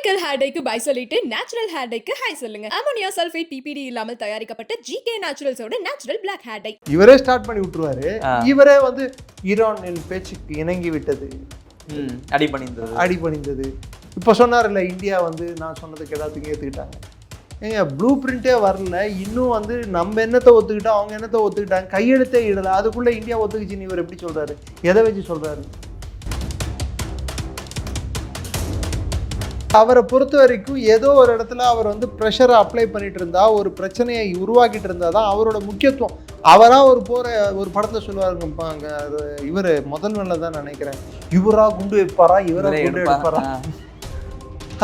Chemical hair டைக்கு bye சொல்லிட்டு natural hair டைக்கு ஹை சொல்லுங்க. அமோனியா சல்ஃபேட் பிபிடி இல்லாமல் தயாரிக்கப்பட்ட ஜிகே நேச்சுரல்ஸோட நேச்சுரல் பிளாக் ஹேர் டை. இவரே ஸ்டார்ட் பண்ணி விட்டுருவாரு. இவரே வந்து ஈரானின் பேச்சுக்கு இணங்கி விட்டது, அடிபணிந்தது. இப்போ சொன்னார்ல, இந்தியா வந்து நான் சொன்னதுக்கு எல்லாத்துக்கும் ஏற்றுக்கிட்டாங்க. ஏங்க ப்ளூ பிரிண்டே வரல, இன்னும் வந்து நம்ம என்னத்தை ஒத்துக்கிட்டோம், அவங்க என்னத்தை ஒத்துக்கிட்டாங்க, கையெழுத்தே இடலை. அதுக்குள்ளே இந்தியா ஒத்துக்குச்சுன்னு இவர் எப்படி சொல்கிறாரு? எதை வச்சு சொல்கிறாரு? அவரை பொறுத்த வரைக்கும் ஏதோ ஒரு இடத்துல அவர் வந்து ப்ரெஷரை அப்ளை பண்ணிட்டு இருந்தா, ஒரு பிரச்சனையை உருவாக்கிட்டு இருந்தா தான் அவரோட முக்கியத்துவம். அவராக ஒரு படத்தை சொல்லுவாருங்க, இவர் முதல்வன்ல தான் நினைக்கிறேன், இவரா குண்டு வைப்பாரா, இவரா குண்டு எடுப்பாரா,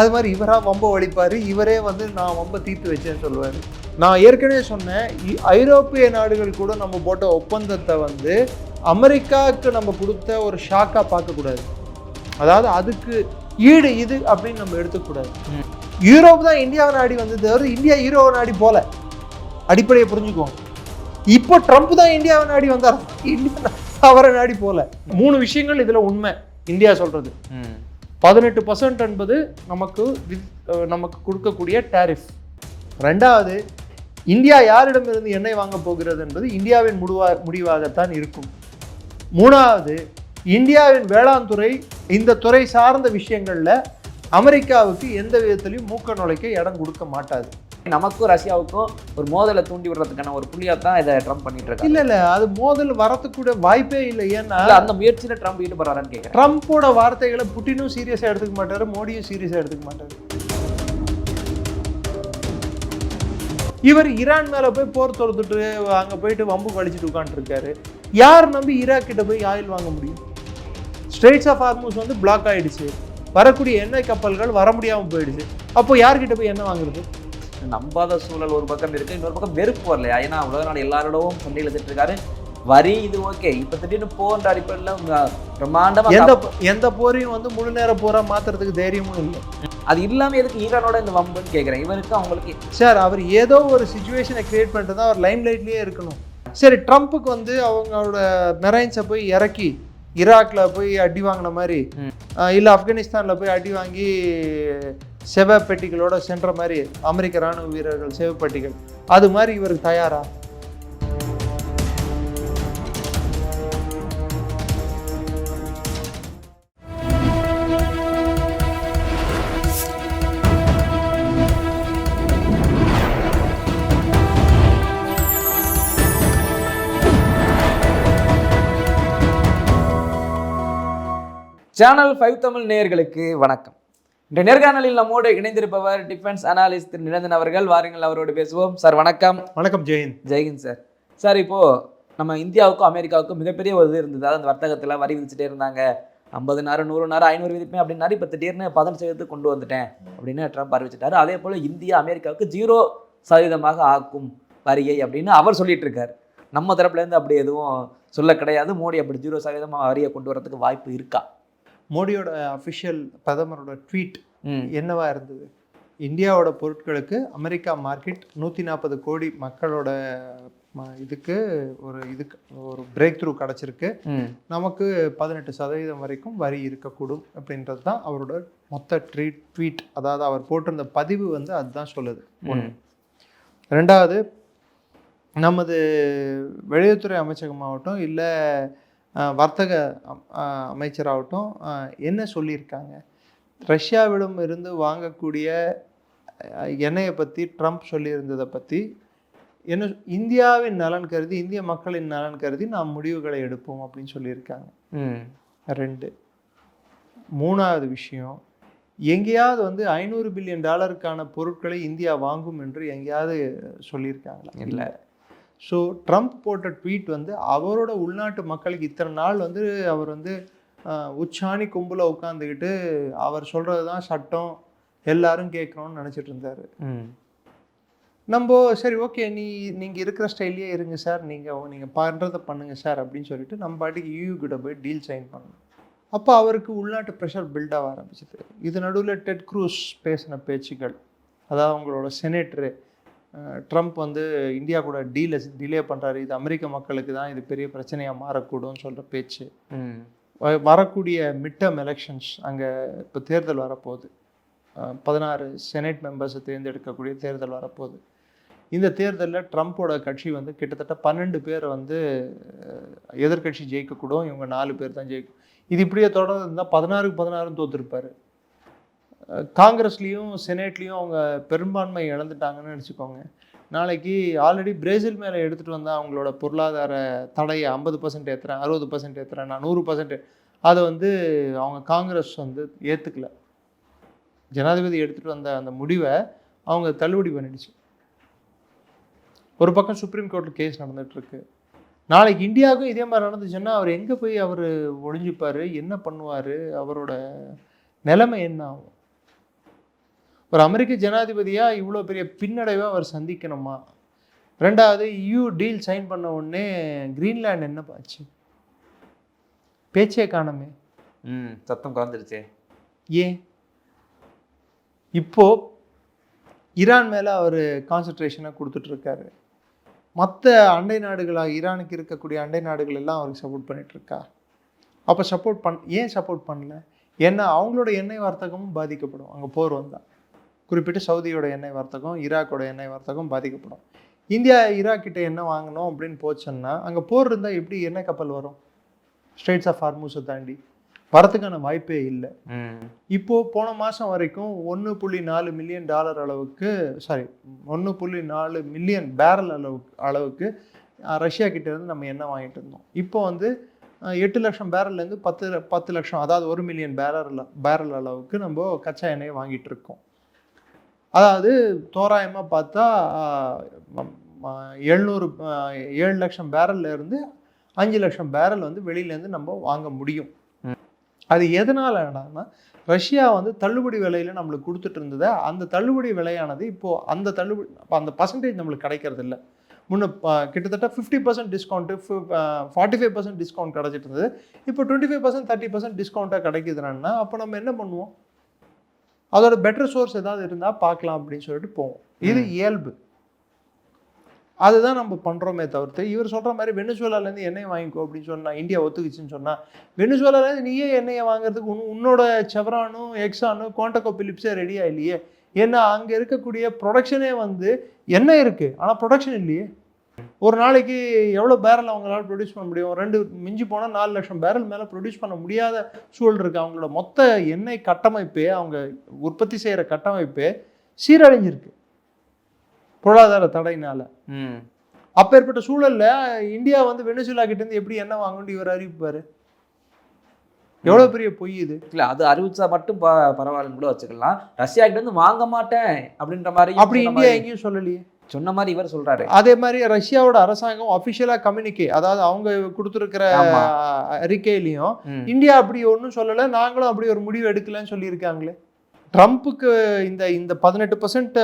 அது மாதிரி இவரா வம்ப வலிப்பாரு, இவரே வந்து நான் வம்ப தீர்த்து வச்சேன்னு சொல்லுவார். நான் ஏற்கனவே சொன்னேன், ஐரோப்பிய நாடுகள் கூட நம்ம போட்ட ஒப்பந்தத்தை வந்து அமெரிக்காவுக்கு நம்ம கொடுத்த ஒரு ஷாக்காக பார்க்கக்கூடாது. அதாவது அதுக்கு ஈடு இது அப்படின்னு நம்ம எடுத்துக்கூடாது. யூரோப் தான் இந்தியாவை நாடி வந்தது, இந்தியா யூரோவை நாடி போல. அடிப்படையை புரிஞ்சுக்குவோம். இப்போ ட்ரம்ப் தான் இந்தியாவை நாடி வந்தார், இந்தியா அவரை நாடி போல. 3 விஷயங்கள் இதுல உண்மை. இந்தியா சொல்றது 18% என்பது நமக்கு கொடுக்கக்கூடிய டாரிஃப். 2வது, இந்தியா யாரிடமிருந்து எண்ணெய் வாங்க போகிறது என்பது இந்தியாவின் முடிவாகத்தான் இருக்கும். 3வது, இந்தியாவின் வேளாண் துறை, இந்த துறை சார்ந்த விஷயங்கள்ல அமெரிக்காவுக்கு எந்த விதத்திலையும் மூக்க நுழைக்க இடம் கொடுக்க மாட்டாது. நமக்கும் ரஷ்யாவுக்கும் ஒரு மோதலை தூண்டி விடுறதுக்கான ஒரு புள்ளியாக தான் இதை ட்ரம்ப் பண்ணிட்டு இருக்காரு. இல்ல அது மோதல் வரத்துக்கூட வாய்ப்பே இல்லை. ஏன்னா அந்த முயற்சியில ட்ரம்ப் ஈடுபடுறாருன்னு கேட்குறேன். ட்ரம்ப்போட வார்த்தைகளை புட்டினும் சீரியஸா எடுத்துக்க மாட்டாரு, மோடியும் சீரியஸா எடுத்துக்க மாட்டாரு. இவர் ஈரான் மேல போய் போர் தொடுத்துட்டு அங்க போயிட்டு வம்பு கழிச்சுட்டு உட்காந்துருக்காரு. யார் நம்பி ஈராக் கிட்ட போய் ஆயில் வாங்க முடியும்? ஸ்ட்ரெயிட்ஸ் ஆஃப் ஹார்மூஸ் வந்து பிளாக் ஆயிடுச்சு, வரக்கூடிய எண்ணெய் கப்பல்கள் வர முடியாமல் போயிடுச்சு. அப்போ யார்கிட்ட போய் எண்ணெய் வாங்குறது? நம்பாத சூழல் ஒரு பக்கம் இருக்கு, இன்னொரு பக்கம் வெறுப்பு வரலையா? ஏன்னா உலக நாடு எல்லாரோடவும் சண்டையில் இருக்காரு. வரி இது ஓகே, இப்போ திடீர்னு போன்ற அடிப்படையில் பிரம்மாண்டமா எந்த போரையும் வந்து முழு நேர போரா மாத்துறதுக்கு தைரியமும் இல்லை. அது இல்லாமல் எதுக்கு ஈரானோட இந்த வம்புன்னு கேட்குறேன். இவருக்கு அவங்களுக்கு சார், அவர் ஏதோ ஒரு சிச்சுவேஷனை கிரியேட் பண்ணிட்டு தான் அவர் லைம் லைட்லேயே இருக்கணும். சரி, ட்ரம்ப்புக்கு வந்து அவங்களோட மெரைன்ஸை போய் இறக்கி ஈராக்கில் போய் அடி வாங்கின மாதிரி, இல்லை ஆப்கானிஸ்தானில் போய் அடி வாங்கி செவப்பெட்டிகளோட சென்ற மாதிரி, அமெரிக்க இராணுவ வீரர்கள் செவப்பெட்டிகள், அது மாதிரி இவருக்கு தயாரா? சேனல் 5 தமிழ் நேயர்களுக்கு வணக்கம். இந்த நேர்காணலில் நம்மோடு இணைந்திருப்பவர் டிஃபென்ஸ் அனாலிஸ்ட் திரு நிரஞ்சன் அவர்கள். வாருங்கள், அவரோடு பேசுவோம். சார் வணக்கம். வணக்கம். ஜெயஹிந்த். ஜெயஹிந்த் சார். சார், இப்போது நம்ம இந்தியாவுக்கும் அமெரிக்காவுக்கும் மிகப்பெரிய ஒரு இது இருந்தது. அந்த வர்த்தகத்தில் வரி விதிச்சுட்டே இருந்தாங்க. 50 நாறு 100 நாறு 500 விதிப்பேன் அப்படின்னாரு. இப்போ திடீர்னு 10% கொண்டு வந்துட்டேன் அப்படின்னு ட்ரம்ப் அறிவிச்சிட்டாரு. அதே போல் இந்தியா அமெரிக்காவுக்கு 0% ஆக்கும் வரியை அப்படின்னு அவர் சொல்லிட்டு இருக்காரு. நம்ம தரப்புலேருந்து அப்படி எதுவும் சொல்ல கிடையாது. மோடி அப்படி 0% வரியை கொண்டு வரதுக்கு வாய்ப்பு இருக்கா? மோடியோட அஃபிஷியல் பிரதமரோட ட்வீட் என்னவா இருந்தது? இந்தியாவோட பொருட்களுக்கு அமெரிக்கா மார்க்கெட் 140 கோடி மக்களோட இதுக்கு ஒரு பிரேக் த்ரூ கிடச்சிருக்கு, நமக்கு 18% வரைக்கும் வரி இருக்கக்கூடும் அப்படின்றது தான் அவரோட மொத்த ட்வீட். அதாவது அவர் போட்டிருந்த பதிவு வந்து அதுதான் சொல்லுது. 2வது, நமது வெளியுறவுத்துறை அமைச்சகமாகட்டும் இல்லை வர்த்தக அமைச்சராகட்டும் என்ன சொல்லியிருக்காங்க, ரஷ்யாவிடம் இருந்து வாங்கக்கூடிய எண்ணெயை பற்றி ட்ரம்ப் சொல்லியிருந்ததை பற்றி என்ன, இந்தியாவின் நலன் கருதி, இந்திய மக்களின் நலன் கருதி நாம் முடிவுகளை எடுப்போம் அப்படின்னு சொல்லியிருக்காங்க. 2. 3வது விஷயம், எங்கேயாவது வந்து $500 பில்லியன் பொருட்களை இந்தியா வாங்கும் என்று எங்கேயாவது சொல்லியிருக்காங்களா? இல்லை. ஸோ ட்ரம்ப் போட்ட ட்வீட் வந்து அவரோட உள்நாட்டு மக்களுக்கு இத்தனை நாள் வந்து அவர் வந்து உச்சாணி கும்பல உட்காந்துக்கிட்டு அவர் சொல்கிறது தான் சட்டம், எல்லாரும் கேட்கணும்னு நினச்சிட்டு இருந்தார். நம்ம சரி ஓகே, நீங்கள் இருக்கிற ஸ்டைல்லையே இருங்க சார், நீங்கள் பண்ணுறதை பண்ணுங்கள் சார் அப்படின்னு சொல்லிட்டு நம்ம பாட்டுக்கு EU கிட்ட போய் டீல் சைன் பண்ணணும். அப்போ அவருக்கு உள்நாட்டு ப்ரெஷர் பில்டாக ஆரம்பிச்சிது. இது நடுவில் டெட் க்ரூஸ் பேசின பேச்சுக்கள், அதாவது அவங்களோட செனேட்டரு ட்ரம்ப் வந்து இந்தியா கூட டிலே பண்ணுறாரு, இது அமெரிக்க மக்களுக்கு தான் இது பெரிய பிரச்சனையாக மாறக்கூடும்னு சொல்கிற பேச்சு. வரக்கூடிய மிட் டர்ம் எலெக்ஷன்ஸ், அங்கே இப்போ தேர்தல் வரப்போகுது, 16 செனட் மெம்பர்ஸை தேர்ந்தெடுக்கக்கூடிய தேர்தல் வரப்போகுது. இந்த தேர்தலில் ட்ரம்ப்போட கட்சி வந்து கிட்டத்தட்ட 12 பேரை வந்து எதிர்கட்சி ஜெயிக்கக்கூடும், இவங்க 4 பேர் தான் ஜெயிக்கும். இது இப்படியே தொடர்ந்து இருந்தால் 16க்கு 16 தோற்றுருப்பார். காங்கிரஸ்லேயும் செனேட்லேயும் அவங்க பெரும்பான்மை இழந்துட்டாங்கன்னு நினச்சிக்கோங்க. நாளைக்கு ஆல்ரெடி பிரேசில் மேலே எடுத்துகிட்டு வந்தால் அவங்களோட பொருளாதார தடையை 50% ஏற்றுறேன், 60% ஏற்றுறேன், நான் 100% அதை வந்து அவங்க காங்கிரஸ் வந்து ஏற்றுக்கல. ஜனாதிபதி எடுத்துகிட்டு வந்த அந்த முடிவை அவங்க தள்ளுபடி பண்ணிடுச்சு. ஒரு பக்கம் சுப்ரீம் கோர்ட்டில் கேஸ் நடந்துகிட்ருக்கு. நாளைக்கு இந்தியாவுக்கும் இதே மாதிரி நடந்துச்சுன்னா அவர் எங்கே போய் அவர் ஒழிஞ்சிப்பார், என்ன பண்ணுவார், அவரோட நிலைமை என்ன ஆகும்? ஒரு அமெரிக்க ஜனாதிபதியாக இவ்வளோ பெரிய பின்னடைவை அவர் சந்திக்கணுமா? ரெண்டாவது EU டீல் சைன் பண்ண உடனே கிரீன்லாண்ட் என்ன பாச்சு? பேச்சே காணமே. சத்தம் கலந்துருச்சே. ஏன் இப்போ ஈரான் மேலே அவர் கான்சன்ட்ரேஷனை கொடுத்துட்ருக்காரு. மற்ற அண்டை நாடுகளாக ஈரானுக்கு இருக்கக்கூடிய அண்டை நாடுகள் எல்லாம் அவருக்கு சப்போர்ட் பண்ணிகிட்ருக்கா. அப்போ ஏன் சப்போர்ட் பண்ணல? ஏன்னா அவங்களோட எண்ணெய் வர்த்தகமும் பாதிக்கப்படும். அங்கே போர் வந்தால் குறிப்பிட்டு சவுதியோட எண்ணெய் வர்த்தகம், ஈராக்கோட எண்ணெய் வர்த்தகம் பாதிக்கப்படும். இந்தியா ஈராக் கிட்ட எண்ணெய் வாங்கணும் அப்படின்னு போச்சோன்னா அங்கே போர் இருந்தால் எப்படி எண்ணெய் கப்பல் வரும்? ஸ்ட்ரெயிட்ஸ் ஆஃப் ஹார்மூஸை தாண்டி வரத்துக்கான வாய்ப்பே இல்லை. இப்போது போன மாதம் வரைக்கும் $1.4 மில்லியன் அளவுக்கு 1.4 மில்லியன் பேரல் அளவுக்கு ரஷ்யா கிட்டேருந்து நம்ம எண்ணெய் வாங்கிட்டு இருந்தோம். இப்போ வந்து 8 லட்சம் பேரல்லேருந்து 10 லட்சம், அதாவது 1 மில்லியன் பேரல் அளவுக்கு நம்ம கச்சா எண்ணெயை வாங்கிட்டு இருக்கோம். அதாவது தோராயமாக பார்த்தா 7 லட்சம் பேரல்லேருந்து 5 லட்சம் பேரல் வந்து வெளியிலேருந்து நம்ம வாங்க முடியும். அது எதனாலன்னா ரஷ்யா வந்து தள்ளுபடி விலையில் நம்மளுக்கு கொடுத்துட்டு இருந்தது. அந்த தள்ளுபடி விலையானது இப்போது அந்த பர்சன்டேஜ் நம்மளுக்கு கிடைக்கிறது இல்லை. முன்ன கிட்டத்தட்ட 50% டிஸ்கவுண்ட்டு, 45% டிஸ்கவுண்ட் கிடச்சிட்டு இருந்தது. இப்போ 25%, 30% டிஸ்கவுண்ட்டாக கிடைக்குதுன்னா அப்போ நம்ம என்ன பண்ணுவோம்? அதோட பெட்டர் சோர்ஸ் ஏதாவது இருந்தால் பார்க்கலாம் அப்படின்னு சொல்லிட்டு போவோம். இது இயல்பு. அதுதான் நம்ம பண்ணுறோமே தவிர்த்து இவர் சொல்கிற மாதிரி வெனிசுவேலாலேருந்து எண்ணெய் வாங்கிக்கோ அப்படின்னு சொன்னால் இந்தியா ஒத்துக்குச்சுன்னு சொன்னால் வெனிசுவேலாலேருந்து நீயே எண்ணெயை வாங்குறதுக்கு உன்னோட செவரானும் எக்ஸானும் குவாண்டகோ பிலிப்ஸே ரெடியாக இல்லையே. ஏன்னா அங்கே இருக்கக்கூடிய ப்ரொடக்ஷனே வந்து எண்ணெய் இருக்குது, ஆனால் ப்ரொடக்ஷன் இல்லையே. ஒரு நாளைக்கு எவ்வளோ பேரல் அவங்களால ப்ரொடியூஸ் பண்ண முடியும்? மிஞ்சி போனால் 4 லட்சம் பேரல் மேலே ப்ரொடியூஸ் பண்ண முடியாத சூழல் இருக்குது. அவங்களோட மொத்த எண்ணெய் கட்டமைப்பே, அவங்க உற்பத்தி செய்கிற கட்டமைப்பே சீரழிஞ்சிருக்கு பொருளாதார தடையினால. அப்பேற்பட்ட சூழல்ல இந்தியா வந்து வெனிசுலா கிட்டேருந்து எப்படி எண்ணெய் வாங்கணும்னு இவர் அறிவிப்பாரு? எவ்வளோ பெரிய பொய் இது. இல்லை, அது அறிவிச்சா மட்டும் பரவாயில்லன்னு கூட வச்சுக்கலாம். ரஷ்யா கிட்ட இருந்து வாங்க மாட்டேன் அப்படின்ற மாதிரி அப்படி இந்தியா எங்கேயும் சொல்லலையே. சொன்ன மாதிரி இவர் சொல்றாரு. அதே மாதிரி ரஷ்யாவோட அரசாங்கம் அபிஷியலா கம்யூனிகே, அதாவது அவங்க கொடுத்துருக்கிற அறிக்கையிலையும் இந்தியா அப்படி ஒன்றும் சொல்லலை, நாங்களும் அப்படி ஒரு முடிவு எடுக்கலன்னு சொல்லியிருக்காங்களே. ட்ரம்ப்புக்கு இந்த 18%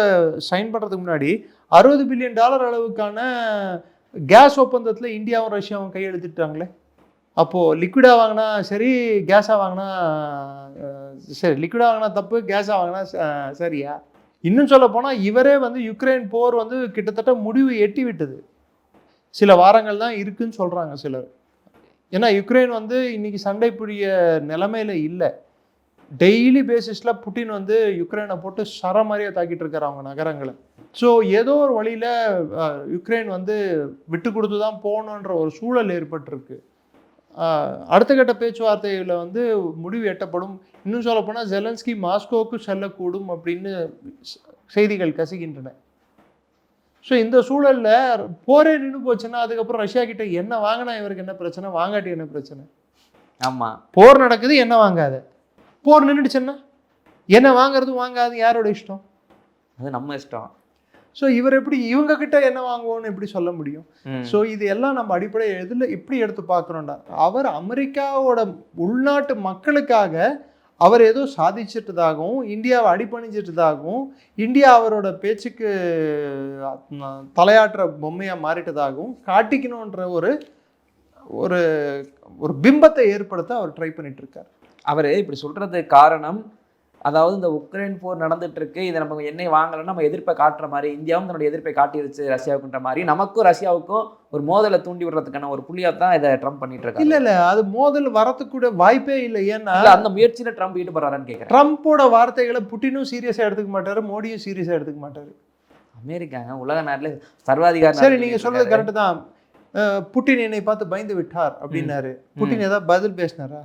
சைன் பண்ணுறதுக்கு முன்னாடி $60 பில்லியன் அளவுக்கான கேஸ் ஒப்பந்தத்தில் இந்தியாவும் ரஷ்யாவும் கையெழுத்திட்டாங்களே. அப்போது லிக்விடாக வாங்கினா சரி, கேஸாக வாங்கினா சரி, லிக்விடாக வாங்கினா தப்பு, கேஸாக வாங்கினா சரியா? இன்னும் சொல்ல போனால் இவரே வந்து யுக்ரைன் போர் வந்து கிட்டத்தட்ட முடிவு எட்டி விட்டது. சில வாரங்கள் தான் இருக்குன்னு சொல்கிறாங்க சிலர். ஏன்னா யுக்ரைன் வந்து இன்னைக்கு சண்டை புரிய நிலைமையில் இல்லை. டெய்லி பேசிஸில் புட்டின் வந்து யுக்ரைனை போட்டு மாதிரியாக தாக்கிட்டு இருக்காரு அவங்க நகரங்களை. ஸோ ஏதோ ஒரு வழியில் யுக்ரைன் வந்து விட்டு கொடுத்து தான் போகணுன்ற ஒரு சூழல் ஏற்பட்டிருக்கு. அடுத்த கட்ட பேச்சுவார்த்தையில் வந்து முடிவு எட்டப்படும். இன்னும் சொல்லப்போனால் ஜெலன்ஸ்கி மாஸ்கோவுக்கு செல்லக்கூடும் அப்படின்னு செய்திகள் கசிகின்றன. ஸோ இந்த சூழலில் போரே நின்று போச்சுன்னா அதுக்கப்புறம் ரஷ்யா கிட்ட என்ன வாங்கினா இவருக்கு என்ன பிரச்சனை, வாங்காட்டி என்ன பிரச்சனை? ஆமாம், போர் நடக்குது, என்ன வாங்காத. போர் நின்றுடுச்சுன்னா என்ன வாங்குறது வாங்காது யாரோட இஷ்டம்? அது நம்ம இஷ்டம். ஸோ இவர் எப்படி இவங்க கிட்ட என்ன வாங்குவோன்னு எப்படி சொல்ல முடியும்? ஸோ இது எல்லாம் நம்ம அடிப்படை எதில் இப்படி எடுத்து பார்க்குறோம்டா, அவர் அமெரிக்காவோட உள்நாட்டு மக்களுக்காக அவர் ஏதோ சாதிச்சிட்டதாகவும் இந்தியாவை அடிபணிஞ்சிட்டதாகவும் இந்தியா அவரோட பேச்சுக்கு தலையாட்டுற பொம்மையாக மாறிட்டதாகவும் காட்டிக்கணுன்ற ஒரு ஒரு பிம்பத்தை ஏற்படுத்த அவர் ட்ரை பண்ணிட்டு இருக்கார். அவர் இப்படி சொல்கிறதுக்கு காரணம் அதாவது இந்த உக்ரைன் போர் நடந்துட்டு இருக்கு, இதை நம்ம எண்ணெய் வாங்கலைன்னா நம்ம எதிர்ப்பை காட்டுற மாதிரி, இந்தியாவும் தன்னுடைய எதிர்ப்பை காட்டிருச்சு ரஷ்யாவுக்குன்ற மாதிரி, நமக்கும் ரஷ்யாவுக்கும் ஒரு மோதலை தூண்டி விடுறதுக்கான ஒரு புள்ளியாக தான் இதை ட்ரம்ப் பண்ணிட்டு இருக்காரு. இல்ல அது மோதல் வரத்துக்கூட வாய்ப்பே இல்லை. ஏன்னா அந்த முயற்சியில ட்ரம்ப் ஈடுபடுறாரான்னு கேட்குறேன். ட்ரம்ப்போட வார்த்தைகளை புட்டினும் சீரியஸா எடுத்துக்க மாட்டாரு, மோடியும் சீரியஸா எடுத்துக்க மாட்டாரு. அமெரிக்காங்க உலக நாட்டில் சர்வாதிகாரி. சரி, நீங்க சொல்றது கரெக்டு தான். புட்டின் என்னை பார்த்து பயந்து விட்டார் அப்படின்னாரு. புட்டின் ஏதாவது பதில் பேசினாரா?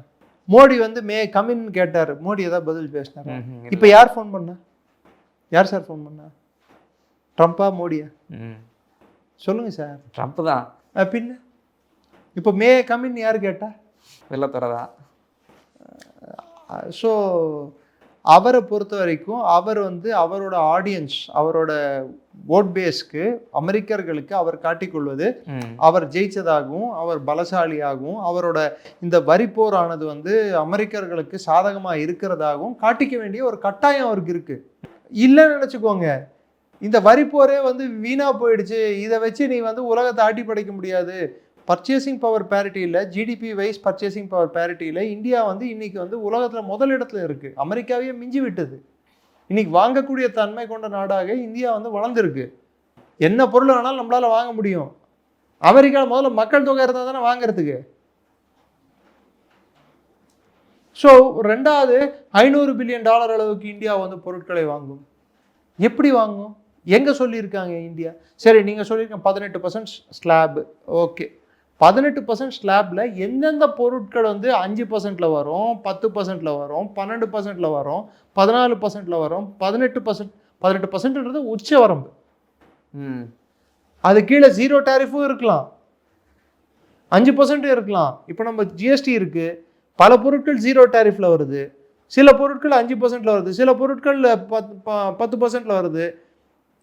மோடி வந்து கமின் கேட்டார், மோடி ஏதாவது பதில் பேசினாரா? இப்போ யார் ஃபோன் பண்ணா? யார் சார் ஃபோன் பண்ணா? ட்ரம்ப்பா மோடியா? சொல்லுங்க சார். ட்ரம்ப் தான். பின்ன இப்போ கமின் யார் கேட்டா? வெள்ளத்துறை தான். ஸோ அவரை பொறுத்த வரைக்கும் அவர் வந்து அவரோட ஆடியன்ஸ், அவரோட ஓட் பேஸ்க்கு, அமெரிக்கர்களுக்கு அவர் காட்டிக்கொள்வது அவர் ஜெயிச்சதாகவும் அவர் பலசாலியாகவும் அவரோட இந்த வரிப்போரானது வந்து அமெரிக்கர்களுக்கு சாதகமாக இருக்கிறதாகவும் காட்டிக்க வேண்டிய ஒரு கட்டாயம் அவருக்கு இருக்கு. இல்லைன்னு நினச்சிக்கோங்க, இந்த வரிப்போரே வந்து வீணா போயிடுச்சு, இதை வச்சு நீ வந்து உலகத்தை ஆட்டி படைக்க முடியாது. பர்ச்சேசிங் பவர் பேரிட்டியில், ஜிடிபி வைஸ் பர்ச்சேசிங் பவர் பேரிட்டியில் இந்தியா வந்து இன்னைக்கு வந்து உலகத்தில் முதலிடத்துல இருக்குது. அமெரிக்காவையே மிஞ்சி விட்டது. இன்னைக்கு வாங்கக்கூடிய தன்மை கொண்ட நாடாக இந்தியா வந்து வளர்ந்துருக்கு. என்ன பொருள் வேணாலும் நம்மளால வாங்க முடியும். அமெரிக்காவில் முதல்ல மக்கள் தொகை இருந்தால் தானே வாங்கிறதுக்கு. ஸோ ரெண்டாவது, $500 பில்லியன் அளவுக்கு இந்தியா வந்து பொருட்களை வாங்கும். எப்படி வாங்கும்? எங்கே சொல்லியிருக்காங்க இந்தியா? சரி, நீங்கள் சொல்லியிருக்கீங்க 18% ஸ்லாப். ஓகே, 18% ஸ்லாப்ல எந்தெந்த பொருட்கள் வந்து 5%ல வரும், 10%ல வரும், 12%ல வரும், 14%ல வரும், 18%. 18%ன்றது உச்ச வரம்பு. அது கீழே 0 டேரிஃபும் இருக்கலாம், 5% இருக்கலாம். இப்போ நம்ம ஜிஎஸ்டி இருக்கு, பல பொருட்கள் 0 டேரிஃப்ல வருது, சில பொருட்கள் 5%ல வருது, சில பொருட்கள் 10%ல வருது.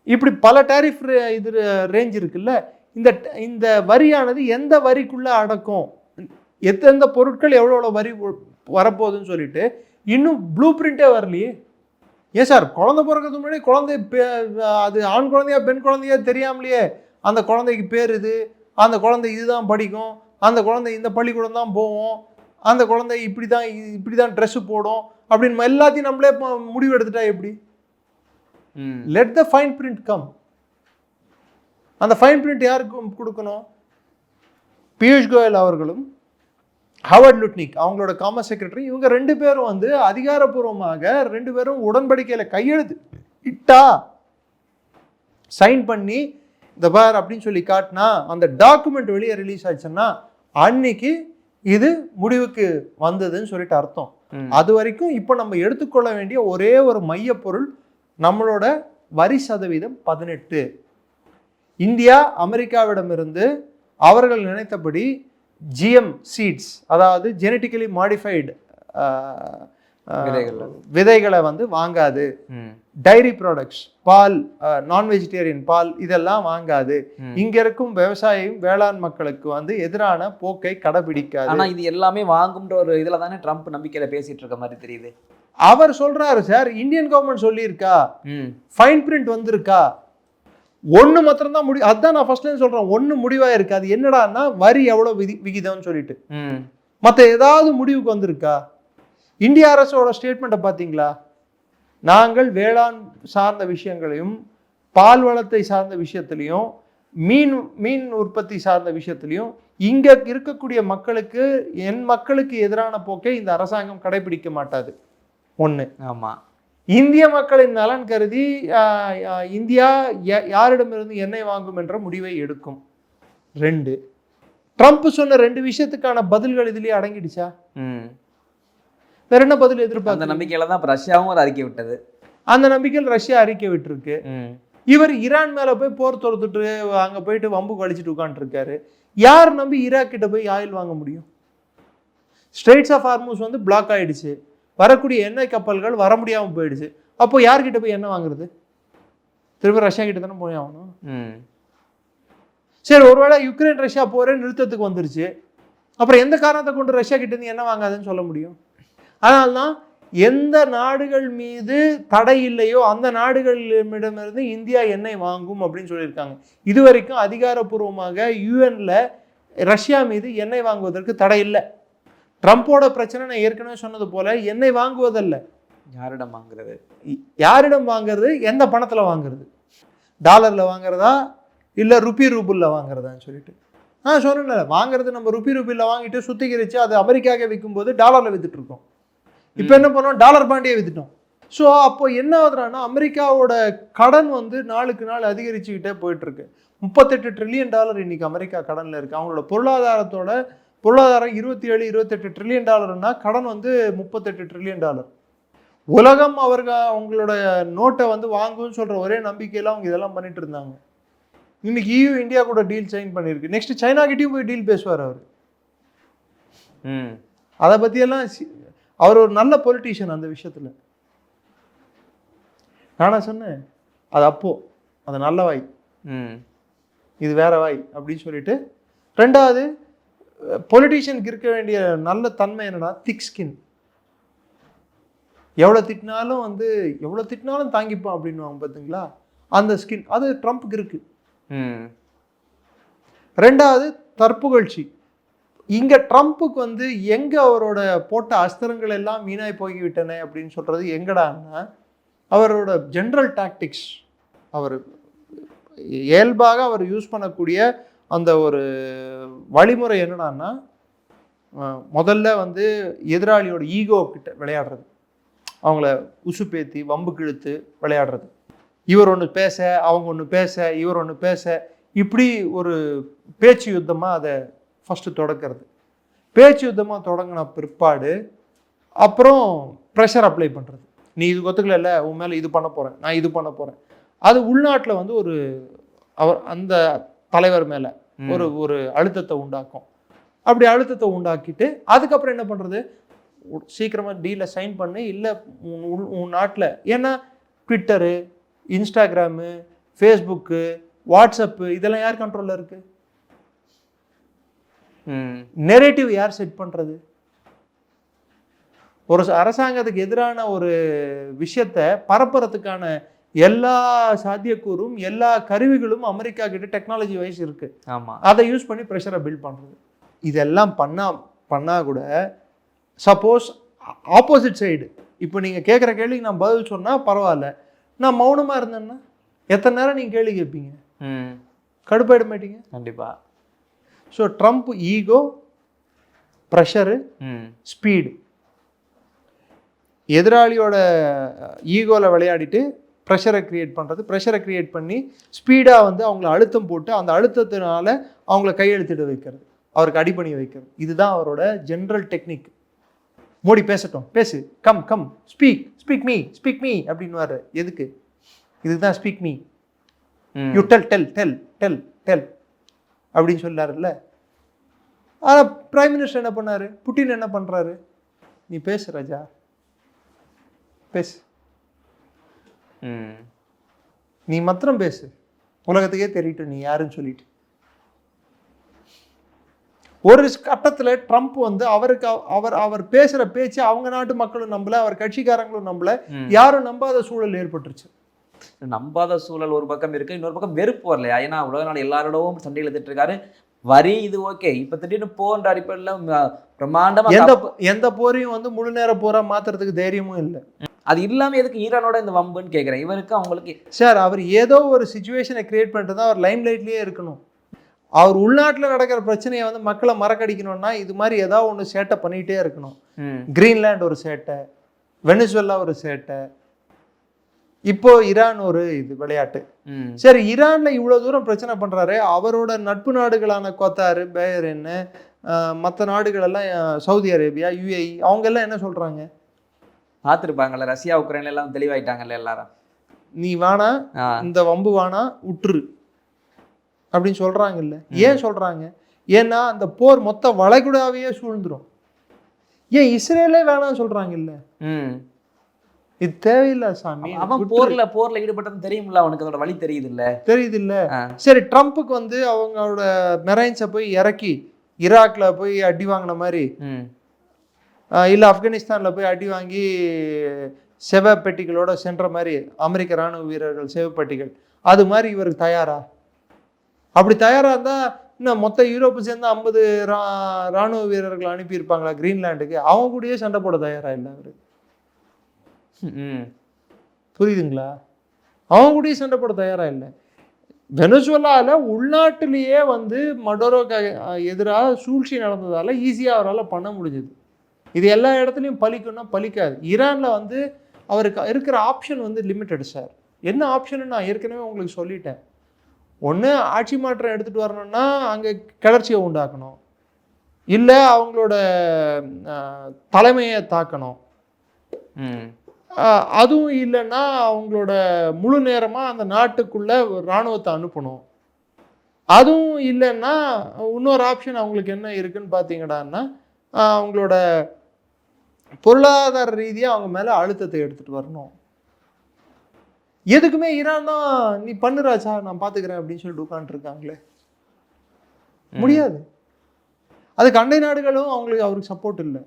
இப்படி பல டேரிஃப் இது ரேஞ்ச் இருக்குல்ல. இந்த வரியானது எந்த வரிக்குள்ள அடக்கும், எந்தெந்த பொருட்கள் எவ்வளோ வரி வரப்போகுதுன்னு சொல்லிட்டு இன்னும் ப்ளூ பிரிண்டே வரலையே. ஏன் சார், குழந்தை பிறக்கிறதுக்கு முன்னாடி குழந்தை அது ஆண் குழந்தையா பெண் குழந்தையா தெரியாமலேயே அந்த குழந்தைக்கு பேர் இது, அந்த குழந்தை இதுதான் படிக்கும், அந்த குழந்தை இந்த பள்ளிக்கூடம் தான் போவோம், அந்த குழந்தை இப்படி தான் ட்ரெஸ்ஸு போடும் அப்படின்னு எல்லாத்தையும் நம்மளே முடிவு எடுத்துட்டா எப்படி? Let the fine print come. அந்த ஃபைன் பிரிண்ட் யாருக்கு கொடுக்கணும்? பியூஷ் கோயல் அவர்களும் ஹவர்ட் லுட்னிக் அவங்களோட காமர்ஸ் செக்ரட்டரி, இவங்க 2 பேரும் வந்து அதிகாரப்பூர்வமாக 2 பேரும் உடன்படிக்கையில் கையெழுத்து இட்டா, சைன் பண்ணி இந்த பார் அப்படின்னு சொல்லி காட்டினா, அந்த டாக்குமெண்ட் வெளியே ரிலீஸ் ஆச்சுன்னா அன்னைக்கு இது முடிவுக்கு வந்ததுன்னு சொல்லிட்டு அர்த்தம். அது வரைக்கும் இப்போ நம்ம எடுத்துக்கொள்ள வேண்டிய ஒரே ஒரு மைய பொருள், நம்மளோட வரி சதவீதம் 18. இந்தியா அமெரிக்காவிடமிருந்து அவர்கள் நினைத்தபடி GM சீட்ஸ், அதாவது ஜெனட்டிக்கலி மாடிஃபைடு விதைகளை வந்து வாங்காது. டைரி ப்ராடக்ட்ஸ், பால், நான் வெஜிடேரியன் பால், இதெல்லாம் வாங்காது. இங்க இருக்கும் விவசாயம் வேளாண் மக்களுக்கு வந்து எதிரான போக்கை கடைபிடிக்காது. ஆனா இது எல்லாமே வாங்கும்ன்ற ஒரு இதுல தானே ட்ரம்ப் நம்பிக்கையில பேசிட்டு இருக்க மாதிரி தெரியுது. அவர் சொல்றாரு, சார் இந்தியன் கவர்மெண்ட் சொல்லியிருக்கா, ஃபைன் பிரிண்ட் வந்திருக்கா, ஒன்று மாத்திரம் தான் முடிவு. அதுதான் நான் ஃபர்ஸ்ட்ல சொல்றேன், ஒன்று முடிவாக இருக்கு. அது என்னடான்னா வரி எவ்வளோ விகிதம்னு சொல்லிட்டு. மற்ற ஏதாவது முடிவுக்கு வந்திருக்கா? இந்திய அரசோட ஸ்டேட்மெண்ட்டை பார்த்தீங்களா? நாங்கள் வேளாண் சார்ந்த விஷயங்களையும், பால் வளத்தை சார்ந்த விஷயத்திலையும், மீன் உற்பத்தி சார்ந்த விஷயத்திலையும் இங்க இருக்கக்கூடிய மக்களுக்கு, என் மக்களுக்கு எதிரான போக்கை இந்த அரசாங்கம் கடைபிடிக்க மாட்டாது. ஒன்று. ஆமா, இந்திய மக்களின் நலன் கருதி இந்தியா யாரிடமிருந்து எண்ணெய் வாங்கும் என்ற முடிவை எடுக்கும். 2. ட்ரம்ப் சொன்ன 2 விஷயத்துக்கான பதில்கள் இதுலயே அடங்கிடுச்சா? வேற என்ன பதில் எதிர்பார்க்க? அந்த நம்பிக்கையில தான் ரஷ்யாவும் ஒரு அறிக்கை விட்டது. அந்த நம்பிக்கையில் ரஷ்யா அறிக்கை விட்டுருக்கு. இவர் ஈரான் மேல போய் போர் தொடுத்துட்டு அங்க போயிட்டு வம்பு கழிச்சிட்டு உட்காந்துருக்காரு. யார் நம்பி ஈராக் கிட்ட போய் ஆயில் வாங்க முடியும்? ஸ்ட்ரெய்ட்ஸ் ஆஃப் ஹார்மூஸ் வந்து பிளாக் ஆயிடுச்சு, வரக்கூடிய எண்ணெய் கப்பல்கள் வர முடியாமல் போயிடுச்சு. அப்போ யார்கிட்ட போய் எண்ணெய் வாங்குறது? திரும்ப ரஷ்யா கிட்ட தானே போய் ஆகணும். சரி, ஒருவேளை யுக்ரைன் ரஷ்யா போரே நிறுத்தத்துக்கு வந்துருச்சு, அப்புறம் எந்த காரணத்தை கொண்டு ரஷ்யா கிட்ட இருந்து எண்ணெய் வாங்காதுன்னு சொல்ல முடியும்? அதனால்தான் எந்த நாடுகள் மீது தடை இல்லையோ அந்த நாடுகளிடமிருந்து இந்தியா எண்ணெய் வாங்கும் அப்படின்னு சொல்லியிருக்காங்க. இதுவரைக்கும் அதிகாரப்பூர்வமாக யுஎன்ல ரஷ்யா மீது எண்ணெய் வாங்குவதற்கு தடை இல்லை. ட்ரம்ப்போட பிரச்சனை நான் ஏற்கனவே சொன்னது போல எண்ணெய் வாங்குவதல்ல, யாரிடம் வாங்குறது? யாரிடம் வாங்குறது, எந்த பணத்தில் வாங்குறது, டாலரில் வாங்குறதா இல்லை ரூபிளில் வாங்குறதான்னு சொல்லிட்டு சொன்னேன்ல, வாங்குறது நம்ம ரூபிளில் வாங்கிட்டு சுத்திகரித்து அது அமெரிக்காவே விற்கும்போது டாலரில் விற்றுட்ருக்கோம். இப்போ என்ன பண்ணோம், டாலர் பாண்டியே விற்றுட்டோம். ஸோ அப்போ என்ன ஆகுதுன்னா, அமெரிக்காவோட கடன் வந்து நாளுக்கு நாள் அதிகரிச்சுக்கிட்டே போயிட்டுருக்கு. $38 ட்ரில்லியன் இன்னைக்கு அமெரிக்கா கடனில் இருக்குது. அவங்களோட பொருளாதாரம் 27-28 ட்ரில்லியன் டாலர்னா கடன் வந்து $38 ட்ரில்லியன். உலகம் அவங்களோட நோட்டை வந்து வாங்குன்னு சொல்கிற ஒரே நம்பிக்கையில் அவங்க இதெல்லாம் பண்ணிட்டு இருந்தாங்க. இன்னைக்கு EU இந்தியா கூட டீல் சைன் பண்ணியிருக்கு. நெக்ஸ்ட் சைனா கிட்டேயும் போய் டீல் பேசுவார் அவர். அதை பற்றியெல்லாம் அவர் ஒரு நல்ல பொலிட்டீஷியன் அந்த விஷயத்தில். நானா சொன்னேன் அது அப்போ அது நல்ல வாய், இது வேற வாய் அப்படின்னு சொல்லிட்டு. ரெண்டாவது, பொலிட்டீஷியனுக்கு இருக்க வேண்டிய நல்ல தன்மை என்னன்னா திக் ஸ்கின். எவ்வளோ திட்டினாலும் தாங்கிப்பான் அப்படின்வாங்க பார்த்தீங்களா, அந்த ஸ்கின் அது ட்ரம்ப்புக்கு இருக்கு. ரெண்டாவது, தற்புகழ்ச்சி. இங்கே ட்ரம்ப்புக்கு வந்து எங்கே அவரோட போட்ட அஸ்திரங்கள் எல்லாம் வீணாய் போய்விட்டன அப்படின்னு சொல்கிறது எங்கடான்னா, அவரோட ஜென்ரல் டாக்டிக்ஸ், அவர் இயல்பாக அவர் யூஸ் பண்ணக்கூடிய அந்த ஒரு வழிமுறை என்னடான்னா, முதல்ல வந்து எதிராளியோட ஈகோ கிட்ட விளையாடுறது, அவங்கள உசுப்பேத்தி வம்பு கிழுத்து விளையாடுறது. இவர் ஒன்று பேச, அவங்க ஒன்று பேச, இவர் ஒன்று பேச, இப்படி ஒரு பேச்சு யுத்தமாக அதை ஃபஸ்ட்டு தொடக்கிறது. பேச்சு யுத்தமாக தொடங்கின பிற்பாடு அப்புறம் ப்ரெஷர் அப்ளை பண்ணுறது. நீ இது ஒத்துக்கல, உன் மேலே இது பண்ண போகிறேன், நான் இது பண்ண போகிறேன். அது உள்நாட்டில் வந்து அவர் அந்த தலைவர் மேலே ஒரு அழுத்தத்தை உண்டாக்கும். அப்படி அழுத்தத்தை உண்டாக்கிட்டு அதுக்கப்புறம் என்ன பண்ணுறது, சீக்கிரமாக டீலை சைன் பண்ணி, இல்லை உன் நாட்டில், ஏன்னா ட்விட்டரு, இன்ஸ்டாகிராமு, ஃபேஸ்புக்கு, வாட்ஸ்அப்பு இதெல்லாம் யார் கண்ட்ரோலில் இருக்கு? நெரேட்டிவ் யார் செட் பண்ணுறது? ஒரு அரசாங்கத்துக்கு எதிரான ஒரு விஷயத்தை பரப்புறதுக்கான எல்லா சாத்தியக்கூறும் எல்லா கருவிகளும் அமெரிக்கா கிட்ட டெக்னாலஜி வைஸ் இருக்கு. ஆமாம், அதை யூஸ் பண்ணி ப்ரெஷரை பில்ட் பண்ணுறது. இதெல்லாம் பண்ணா கூட சப்போஸ் ஆப்போசிட் சைடு, இப்போ நீங்கள் கேட்குற கேள்விக்கு நான் பதில் சொன்னால் பரவாயில்ல, நான் மௌனமாக இருந்தேன்னா எத்தனை நேரம் நீங்கள் கேள்வி கேட்பீங்க? கடுப்பாயிட மாட்டீங்க? கண்டிப்பாக. So Trump ego, pressure, speed, எதிராளியோட ஈகோவில் விளையாடிட்டு ப்ரெஷரை க்ரியேட் பண்ணுறது, ப்ரெஷரை க்ரியேட் பண்ணி ஸ்பீடாக வந்து அவங்கள அழுத்தம் போட்டு அந்த அழுத்தத்தினால அவங்கள கையெழுத்திட வைக்கிறது, அவருக்கு அடிப்பணி வைக்கிறது. இதுதான் அவரோட ஜென்ரல் டெக்னிக். மோடி பேசட்டும், பேசு, கம் ஸ்பீக் மீ அப்படின்வாரு. எதுக்கு? இதுக்கு தான் ஸ்பீக் மீ, யூ டெல் அப்படின்னு சொல்லாருல்ல. ஆனால் பிரைம் மினிஸ்டர் என்ன பண்ணாரு, புட்டின் என்ன பண்ணுறாரு, நீ பேசு ராஜா, பேசு, நீ மாத்திரம் பேசு, உலகத்துக்கே தெரியட்டும் நீ யாருன்னு சொல்லிட்டு. ஒரு கட்டத்தில் ட்ரம்ப் வந்து அவர் பேசுகிற பேச்சு அவங்க நாட்டு மக்களும் நம்பல, அவர் கட்சிக்காரங்களும் நம்பல, யாரும் நம்பாத சூழல் ஏற்பட்டுருச்சு. நம்பாத சூழல் ஒரு பக்கம் இருக்கு, இன்னொரு பக்கம் வெறுப்பு வரலையா? ஏன்னா உலக நாடு எல்லாரோடவும் சண்டையில் எடுத்துட்டு இருக்காரு. வரி இது ஓகே, இப்ப திடீர்னு போன்ற அடிப்படையில் பிரம்மாண்டமா எந்த போரையும் வந்து முழு நேர போரா மாத்துறதுக்கு தைரியமும் இல்லை. அது இல்லாம எதுக்கு ஈரானோட இந்த வம்புன்னு கேட்குறேன். இவருக்கு அவங்களுக்கு சார், அவர் ஏதோ ஒரு சிச்சுவேஷனை கிரியேட் பண்ணிட்டு தான் அவர் லைம் லைட்லேயே இருக்கணும். அவர் உள்நாட்டில் நடக்கிற பிரச்சனையை வந்து மக்களை மறக்கடிக்கணும்னா இது மாதிரி ஏதாவது ஒன்று சேட்டை பண்ணிகிட்டே இருக்கணும். கிரீன்லாண்ட் ஒரு சேட்டை, வெனிசுவேலா ஒரு சேட்டை, இப்போ ஈரான் ஒரு விளையாட்டு. சரி, ஈரான்ல இவ்வளவு தூரம் பிரச்சனை பண்றாரு, அவரோட நட்பு நாடுகளான கொத்தாரு, பஹ்ரைன், மற்ற நாடுகள் எல்லாம், சவுதி அரேபியா, UAE, அவங்க எல்லாம் என்ன சொல்றாங்க? பார்த்துருப்பாங்கல்ல, ரஷ்யா உக்ரைன் எல்லாம் தெளிவாயிட்டாங்கல்ல எல்லாரும். நீ வேணா, இந்த வம்பு வேணா, உற்று அப்படின்னு சொல்றாங்கல்ல. ஏன் சொல்றாங்க? ஏன்னா அந்த போர் மொத்த வளைகுடாவையே சூழ்ந்துரும். ஏன் இஸ்ரேலே வேணாம் சொல்றாங்க இல்ல? இது தேவையில்லை சாமி. அவன் போர்ல ஈடுபட்டது தெரியுமில்ல, அவனுக்கு அதோட வழி தெரியுது இல்ல. சரி, ட்ரம்ப்புக்கு வந்து அவங்களோட மெரைன்ஸை போய் இறக்கி ஈராக்ல போய் அடி வாங்கின மாதிரி, இல்லை ஆப்கானிஸ்தான்ல போய் அடி வாங்கி செவப்பெட்டிகளோட சென்ற மாதிரி அமெரிக்க இராணுவ வீரர்கள் செவப்பெட்டிகள், அது மாதிரி இவருக்கு தயாரா? அப்படி தயாரா இருந்தா இன்னும் மொத்த யூரோப்பு சேர்ந்து 50 இராணுவ வீரர்கள் அனுப்பியிருப்பாங்களா கிரீன்லாண்டுக்கு? அவங்க கூடயே சண்டை போட தயாரா இல்லை அவரு. புரியுதுங்களா? அவங்க கூடயும் சண்டை போட தயாரா இல்லை. வெனசுவேலால உள்நாட்டிலேயே வந்து மடோரோக்கு எதிராக சூழ்ச்சி நடந்ததால ஈஸியாக அவரால் பண்ண முடிஞ்சது. இது எல்லா இடத்துலையும் பலிக்கும்னா பலிக்காது. ஈரானில் வந்து அவருக்கு இருக்கிற ஆப்ஷன் வந்து லிமிட்டட் சார். என்ன ஆப்ஷன்னு நான் ஏற்கனவே உங்களுக்கு சொல்லிட்டேன். ஒன்று ஆட்சி மாற்றம் எடுத்துகிட்டு வரணும்னா அங்கே கிளர்ச்சியை உண்டாக்கணும், இல்லை அவங்களோட தலைமையை தாக்கணும், அதுவும் இல்லைன்னா அவங்களோட முழு நேரமாக அந்த நாட்டுக்குள்ளே இராணுவத்தை அனுப்பணும். அதுவும் இல்லைன்னா இன்னொரு ஆப்ஷன் அவங்களுக்கு என்ன இருக்குன்னு பார்த்தீங்கடான்னா அவங்களோட பொருளாதார ரீதியாக அவங்க மேலே அழுத்தத்தை எடுத்துகிட்டு வரணும். எதுக்குமே ஈரான் தான் நீ பண்ணுறாச்சா நான் பார்த்துக்கிறேன் அப்படின்னு சொல்லிட்டு உட்காந்துருக்காங்களே, முடியாது. அதுக்கு அண்டை நாடுகளும் அவருக்கு சப்போர்ட் இல்லை.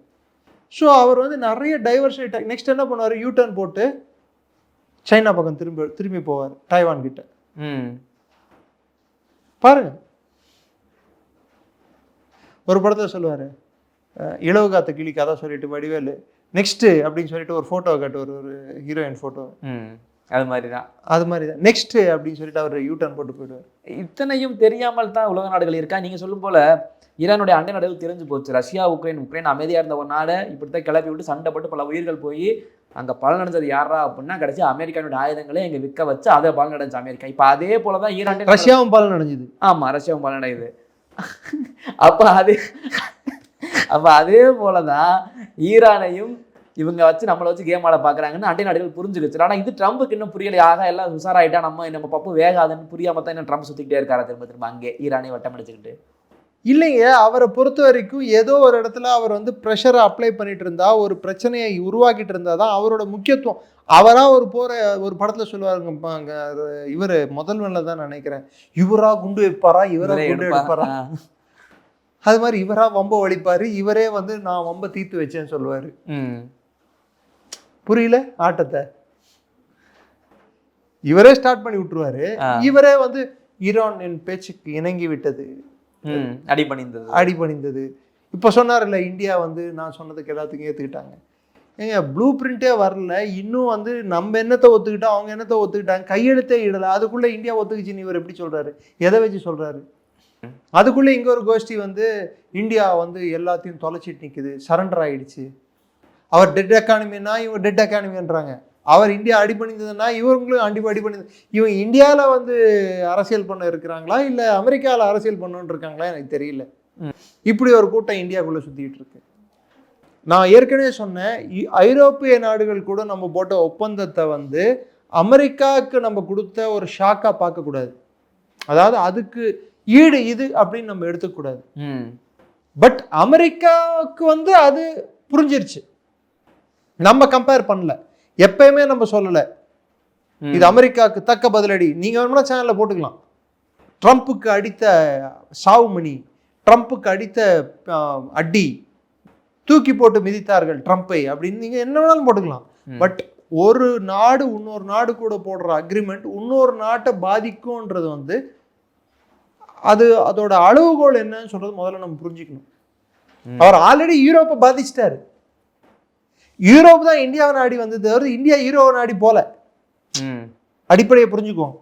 ஸோ அவர் வந்து நிறைய டைவர்ஷன். நெக்ஸ்ட் என்ன பண்ணுவார், யூட்டர்ன் போட்டு சைனா பக்கம் திரும்பி போவார், டைவான் கிட்ட. பாருங்க, ஒரு படத்தில் சொல்லுவார், இளவு காத்த கிளி கதை சொல்லிட்டு வடிவேலு நெக்ஸ்ட்டு அப்படின்னு சொல்லிட்டு ஒரு ஃபோட்டோவை காட்டுவார், ஒரு ஹீரோயின் ஃபோட்டோ. அது மாதிரி தான் நெக்ஸ்ட்டு அப்படின்னு சொல்லிட்டு அவர் யூட்டர்ன் போட்டு போயிடுவார். இத்தனையும் தெரியாமல் தான் உலக நாடுகள் இருக்கா. நீங்கள் சொல்லும் போல ஈரானுடைய அண்டை நாடுகள் தெரிஞ்சு போச்சு. ரஷ்யா உக்ரைன் அமைதியாக இருந்த ஒரு நாடை இப்படித்தான் கிளப்பி விட்டு சண்டை போட்டு பல உயிர்கள் போய் அங்கே பலன் அடைஞ்சது யாரா அப்படின்னா கடைசி அமெரிக்கானுடைய ஆயுதங்களை இங்கே விற்க வச்சு அதை பலன் அடைஞ்சு அமெரிக்கா. இப்போ அதே போல தான் ஈரான் ரஷ்யாவும் பலன் அடைஞ்சுது. ஆமாம், ரஷ்யாவும் பலன் அடையுது. அப்போ அதே போல தான் ஈரானையும் இவங்க வச்சு நம்மளை வச்சு கேம் ஆட பார்க்குறாங்கன்னு அண்டை நாடுகள் புரிஞ்சுக்கிச்சு. ஆனால் இது ட்ரம்புக்கு இன்னும் புரியலை. எல்லாம் உஷாராயிட்டா நம்ம பப்பு வேகாதுன்னு புரியாம தான் இன்னும் ட்ரம்ப் சுற்றிக்கிட்டே இருக்காரு திரும்ப அங்கே ஈரானை வட்டம் அடிச்சுக்கிட்டு. இல்லைங்க, அவரை பொறுத்த வரைக்கும் ஏதோ ஒரு இடத்துல அவர் வந்து ப்ரெஷரை அப்ளை பண்ணிட்டு இருந்தா, ஒரு பிரச்சனையை உருவாக்கிட்டு இருந்தா தான் அவரோட முக்கியத்துவம். அவராக ஒரு படத்தில் சொல்லுவாருங்க, இவர் முதல்வனில் தான் நினைக்கிறேன், இவரா குண்டு வைப்பாரா இவரா குண்டு எடுப்பாரா, அது மாதிரி இவரா வம்ப வலிப்பாரு, இவரே வந்து நான் வம்ப தீர்த்து வச்சேன்னு சொல்லுவாரு. புரியல ஆட்டத்தை, இவரே ஸ்டார்ட் பண்ணி விட்டுருவாரு. இவரே வந்து ஈரான் என் பேச்சுக்கு இணங்கி விட்டது, அடிபணிந்தது. இப்போ சொன்னார்ல, இந்தியா வந்து நான் சொன்னதுக்கு எல்லாத்துக்கும் ஏற்றுக்கிட்டாங்க. ஏங்க ப்ளூ பிரிண்டே வரல, இன்னும் வந்து நம்ம என்னத்தை ஒத்துக்கிட்டோம் அவங்க என்னத்தை ஒத்துக்கிட்டாங்க, கையெழுத்தே இடலை. அதுக்குள்ளே இந்தியா ஒத்துக்குச்சின்னு இவர் எப்படி சொல்கிறாரு, எதை வச்சு சொல்கிறாரு? அதுக்குள்ளே இங்கே ஒரு கோஷ்டி வந்து இந்தியா வந்து எல்லாத்தையும் தொலைச்சிட்டு நிற்குது, சரண்டர் ஆகிடுச்சு. அவர் டெட் எக்கானமின்னா இவங்க டெட் எக்கானமின்றாங்க. அவர் இந்தியா அடிபணிந்ததுன்னா இவங்களும் அடிபணிந்தது. இவங்க இந்தியாவில் வந்து அரசியல் பண்ண இருக்கிறாங்களா இல்லை அமெரிக்காவில் அரசியல் பண்ணணுன்னு இருக்காங்களா எனக்கு தெரியல. இப்படி ஒரு கூட்டம் இந்தியாவுக்குள்ளே சுற்றிக்கிட்டு இருக்கு. நான் ஏற்கனவே சொன்னேன், ஐரோப்பிய நாடுகள் கூட நம்ம போட்ட ஒப்பந்தத்தை வந்து அமெரிக்காவுக்கு நம்ம கொடுத்த ஒரு ஷாக்காக பார்க்கக்கூடாது. அதாவது அதுக்கு ஈடு இது அப்படின்னு நம்ம எடுத்துக்கூடாது. பட் அமெரிக்காவுக்கு வந்து அது புரிஞ்சிருச்சு. நம்ம கம்பேர் பண்ணல, எப்பயுமே நம்ம சொல்லலை இது அமெரிக்காவுக்கு தக்க பதிலடி. நீங்கள் வேணும்னா சேனலில் போட்டுக்கலாம், ட்ரம்ப்புக்கு அடித்த சாவுமணி, ட்ரம்ப்புக்கு அடித்த அடி, தூக்கி போட்டு மிதித்தார்கள் ட்ரம்ப்பை அப்படின்னு நீங்கள் என்ன வேணாலும் போட்டுக்கலாம். பட் ஒரு நாடு இன்னொரு நாடு கூட போடுற அக்ரிமெண்ட் இன்னொரு நாட்டை பாதிக்கும்ன்றது வந்து அதோட அளவுகோல் என்னன்னு சொல்றது முதல்ல நம்ம புரிஞ்சுக்கணும். அவர் ஆல்ரெடி யூரோப்பை பாதிச்சிட்டாரு. யூரோப் தான் இந்தியாவை நாடி வந்தது, இந்தியா யூரோவை நாடி போல. அடிப்படையை புரிஞ்சுக்குவோம்.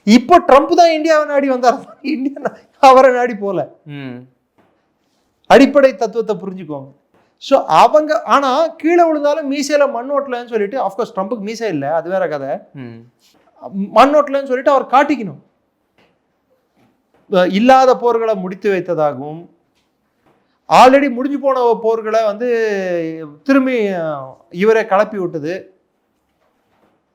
இப்போ ட்ரம்ப் தான் இந்தியாவை நாடி வந்தார், இந்தியா அவரை நாடி போல. அடிப்படை தத்துவத்தை புரிஞ்சுக்குவாங்க. ஸோ அவங்க ஆனால் கீழே விழுந்தாலும் மீசையில மண் ஓட்டலன்னு சொல்லிட்டு, ஆஃப்கோர்ஸ் ட்ரம்ப்புக்கு மீசை இல்லை, அது வேற கதை. மண் ஓட்டலன்னு சொல்லிட்டு அவர் காட்டிக்கணும். இல்லாத போர்களை முடித்து வைத்ததாகவும் ஆல்ரெடி முடிஞ்சு போன போர்களை வந்து திரும்பி இவரை கலப்பி விட்டது,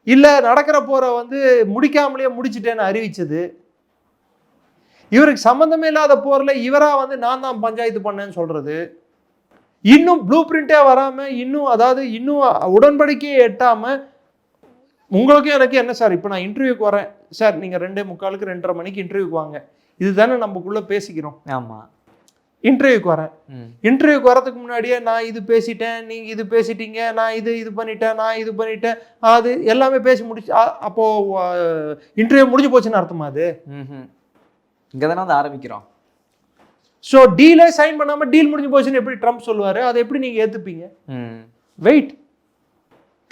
இல்லை நடக்கிற போரை வந்து முடிக்காமலேயே முடிச்சுட்டேன்னு அறிவிச்சது, இவருக்கு சம்மந்தமே இல்லாத போரில் இவராக வந்து நான் தான் பஞ்சாயத்து பண்ணேன்னு சொல்றது, இன்னும் ப்ளூ பிரிண்டே வராமல் இன்னும் உடன்படிக்கையே எட்டாமல் உங்களுக்கும் எனக்கு என்ன சார், இப்போ நான் இன்டர்வியூக்கு வரேன் சார், நீங்கள் 2:45 2:30 மணிக்கு இன்டர்வியூக்கு வாங்க, இதுதானே நமக்குள்ளே பேசிக்கிறோம். ஆமாம், இன்டர்வியூக்கு வரேன், இன்டர்வியூக்கு வரதுக்கு முன்னாடியே நான் இது பேசிட்டேன், நீங்கள் இது பேசிட்டீங்க, நான் இது பண்ணிட்டேன், அது எல்லாமே பேசி முடிச்சு அப்போது இன்டர்வியூ முடிஞ்சு போச்சுன்னு அர்த்தமா? அது இங்கே தானே வந்து ஆரம்பிக்கிறோம். ஸோ டீலே சைன் பண்ணாமல் டீல் முடிஞ்சு போச்சுன்னு எப்படி ட்ரம்ப் சொல்லுவார்? அதை எப்படி நீங்கள் ஏற்றுப்பீங்க? வெயிட்,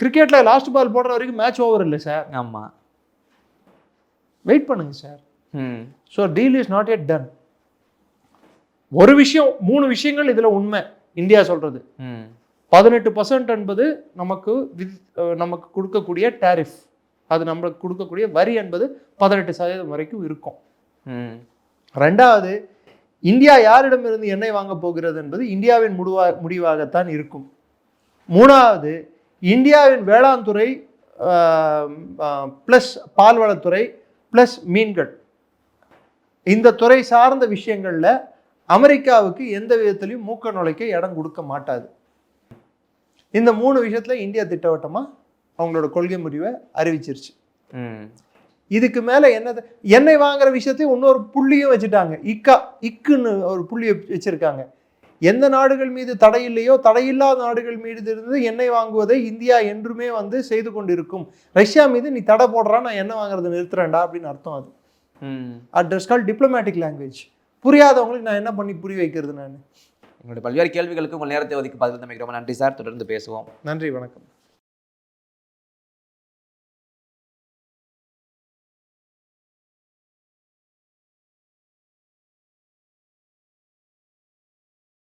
கிரிக்கெட்டில் லாஸ்ட் பால் போடுற வரைக்கும் மேட்ச் ஓவர் இல்லை சார். ஆமாம். வெயிட் பண்ணுங்க சார். ம். So deal is not yet done. ஒரு விஷயம் 3 விஷயங்கள் இதில் உண்மை இந்தியா சொல்கிறது. ம். 18% என்பது நமக்கு கொடுக்கக்கூடிய டேரிஃப், அது நம்மளுக்கு கொடுக்கக்கூடிய வரி என்பது 18% வரைக்கும் இருக்கும். ம். ரெண்டாவது, இந்தியா யாரிடமிருந்து எண்ணெய் வாங்க போகிறது என்பது இந்தியாவின் முடிவாகத்தான் இருக்கும். மூணாவது, இந்தியாவின் வேளாண் துறை ப்ளஸ் பால்வளத்துறை ப்ளஸ் மீன்கள், இந்த துறை சார்ந்த விஷயங்களில் அமெரிக்காவுக்கு எந்த விதத்திலையும் மூக்க நுழைக்க இடம் கொடுக்க மாட்டாது. இந்த 3 விஷயத்தில் இந்தியா திட்டவட்டமாக அவங்களோட கொள்கை முடிவை அறிவிச்சிருச்சு. இதுக்கு மேலே எண்ணெய் வாங்குற விஷயத்தையும் இன்னொரு புள்ளியும் வச்சுட்டாங்க. இக்குன்னு ஒரு புள்ளியை வச்சுருக்காங்க. எந்த நாடுகள் மீது தடை இல்லையோ தடையில்லாத நாடுகள் மீது இருந்து எண்ணெய் வாங்குவதை இந்தியா என்றுமே செய்து கொண்டு இருக்கும். ரஷ்யா மீது நீ தடை போடுறா, நான் எண்ணெய் வாங்குறதை நிறுத்துறேன்டா அப்படின்னு அர்த்தம். அது அட்ரஸ் கால் டிப்ளமேட்டிக் லாங்குவேஜ். புரியாதவங்களுக்கு நான் என்ன பண்ணி புரிய வைக்கிறது? நான் உங்களுடைய பல்வேறு கேள்விகளுக்கு உங்கள் நேரத்தை ஒதுக்கி பதில் தமைக்கு ரொம்ப நன்றி சார். தொடர்ந்து பேசுவோம். நன்றி, வணக்கம்.